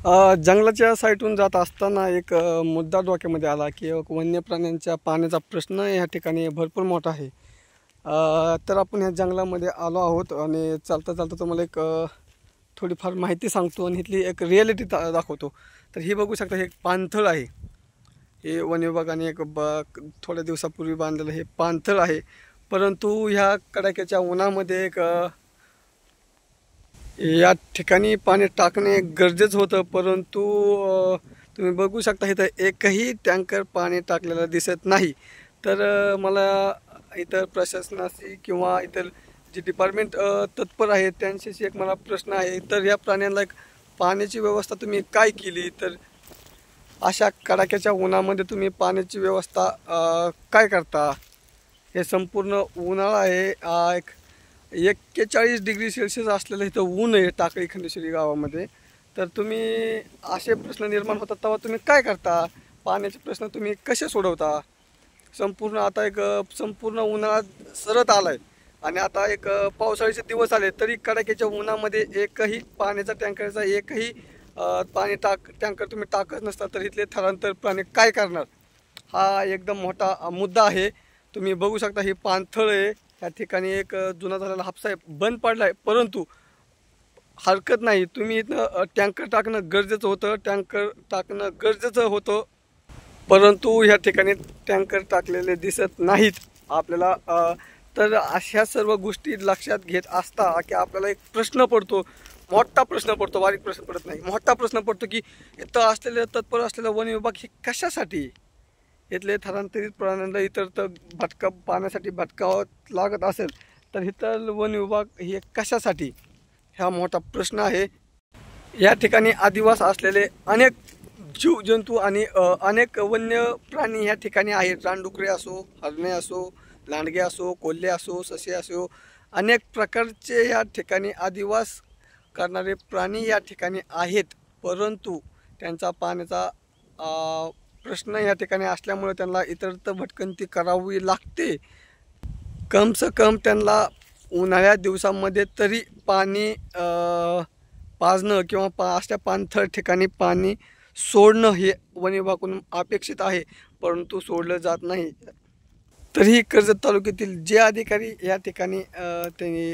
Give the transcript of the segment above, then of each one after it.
जंगलाच्या साईडून जात असताना एक मुद्दा डोक्यामध्ये आला की वन्य प्राण्यांच्या पाण्याचा प्रश्न या ठिकाणी भरपूर मोठा आहे। तर आपण या जंगलामध्ये आलो आहोत आणि चालता चालता तुम्हाला एक थोडीफार माहिती सांगतो आणि इथली एक रिॲलिटी दाखवतो। तर ही बघू शकता, हे एक पाणथळ आहे। हे वन विभागाने एक थोड्या दिवसापूर्वी बांधलेलं हे पाणथळ आहे, परंतु ह्या कडाक्याच्या उन्हामध्ये एक या ठिकाणी पाणी टाकणे गरजेचं होतं, परंतु तुम्ही बघू शकता इथं एकही टँकर पाणी टाकलेलं दिसत नाही। तर मला इतर प्रशासनाशी किंवा इतर जे डिपार्टमेंट तत्पर आहे त्यांच्याशी एक मला प्रश्न आहे। तर या प्राण्यांना एक पाण्याची व्यवस्था तुम्ही काय केली? तर अशा कडाक्याच्या उन्हामध्ये तुम्ही पाण्याची व्यवस्था काय करता? हे संपूर्ण उन्हाळा आहे, एक 41 डिग्री सेल्सिअस असलेलं इथं ऊन आहे टाकळी खंडेश्वरी गावामध्ये। तर तुम्ही असे प्रश्न निर्माण होतात तेव्हा तुम्ही काय करता? पाण्याचे प्रश्न तुम्ही कसे सोडवता? संपूर्ण आता एक संपूर्ण उन्हाळा सरत आला आहे आणि आता एक पावसाळ्याचे दिवस आले, तरी कडाक्याच्या उन्हामध्ये एकही पाण्याचा टँकरचा एकही टँकर तुम्ही टाकत नसता, तर इथले स्थलांतर प्राणी काय करणार? हा एकदम मोठा मुद्दा आहे। तुम्ही बघू शकता ही पाणथळ आहे, या ठिकाणी एक जुना झालेला हापसा बंद पडला आहे, परंतु हरकत नाही, तुम्ही इथं टँकर टाकणं गरजेचं होतं, परंतु ह्या ठिकाणी टँकर टाकलेले दिसत नाहीत आपल्याला। तर अशा सर्व गोष्टी लक्षात घेत असता की आपल्याला एक प्रश्न पडतो, मोठा प्रश्न पडतो, बारीक प्रश्न पडत नाही, मोठा प्रश्न पडतो की इथं असलेलं तत्पर असलेलं वन विभाग हे कशासाठी? इथले स्थलांतरित प्राण्यांना इतर तर पाण्यासाठी भटकावं लागत असेल, तर इथं वन विभाग हे कशासाठी? हा मोठा प्रश्न आहे। या ठिकाणी आदिवास असलेले अनेक जीवजंतू आणि अनेक वन्य प्राणी या ठिकाणी आहेत। रानडुकरे असो, हरणे असो, लांडगे असो, कोल्हे असो, ससे असो, अनेक प्रकारचे या ठिकाणी आदिवास करणारे प्राणी या ठिकाणी आहेत, परंतु त्यांचा पाण्याचा प्रश्न या ठिकाणी असल्यामुळे त्यांना इतरत्र भटकंती करावी लागते। कम से कम त्यांना उन्हाळ्या दिवसामध्ये तरी पाणी पाजणं किंवा अशा पाणथळ ठिकाणी पाणी सोडणं हे वन विभागाकडून अपेक्षित आहे, परंतु सोडलं जात नाही। तरीही कर्जत तालुक्यातील जे अधिकारी या ठिकाणी त्यांनी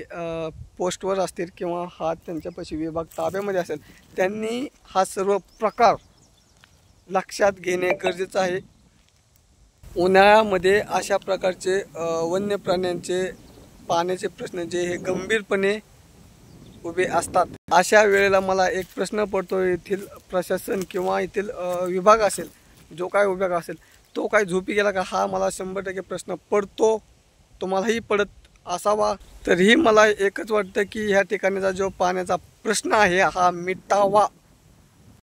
पोस्टवर असतील किंवा हा त्यांच्यापाशी विभाग ताब्यामध्ये असेल, त्यांनी हा सर्व प्रकार लक्षात घेणे गरजेचं आहे। उन्हाळ्यामध्ये अशा प्रकारचे वन्य प्राण्यांचे पाण्याचे प्रश्न जे हे गंभीरपणे उभे असतात। अशा वेळेला मला एक प्रश्न पडतो, येथील प्रशासन किंवा येथील विभाग असेल, जो काय विभाग असेल, तो काय झोपी गेला का? हा मला 100% प्रश्न पडतो, तुम्हालाही पडत असावा। तरीही मला एकच वाटतं की ह्या ठिकाणीचा जो पाण्याचा प्रश्न आहे हा मिटावा।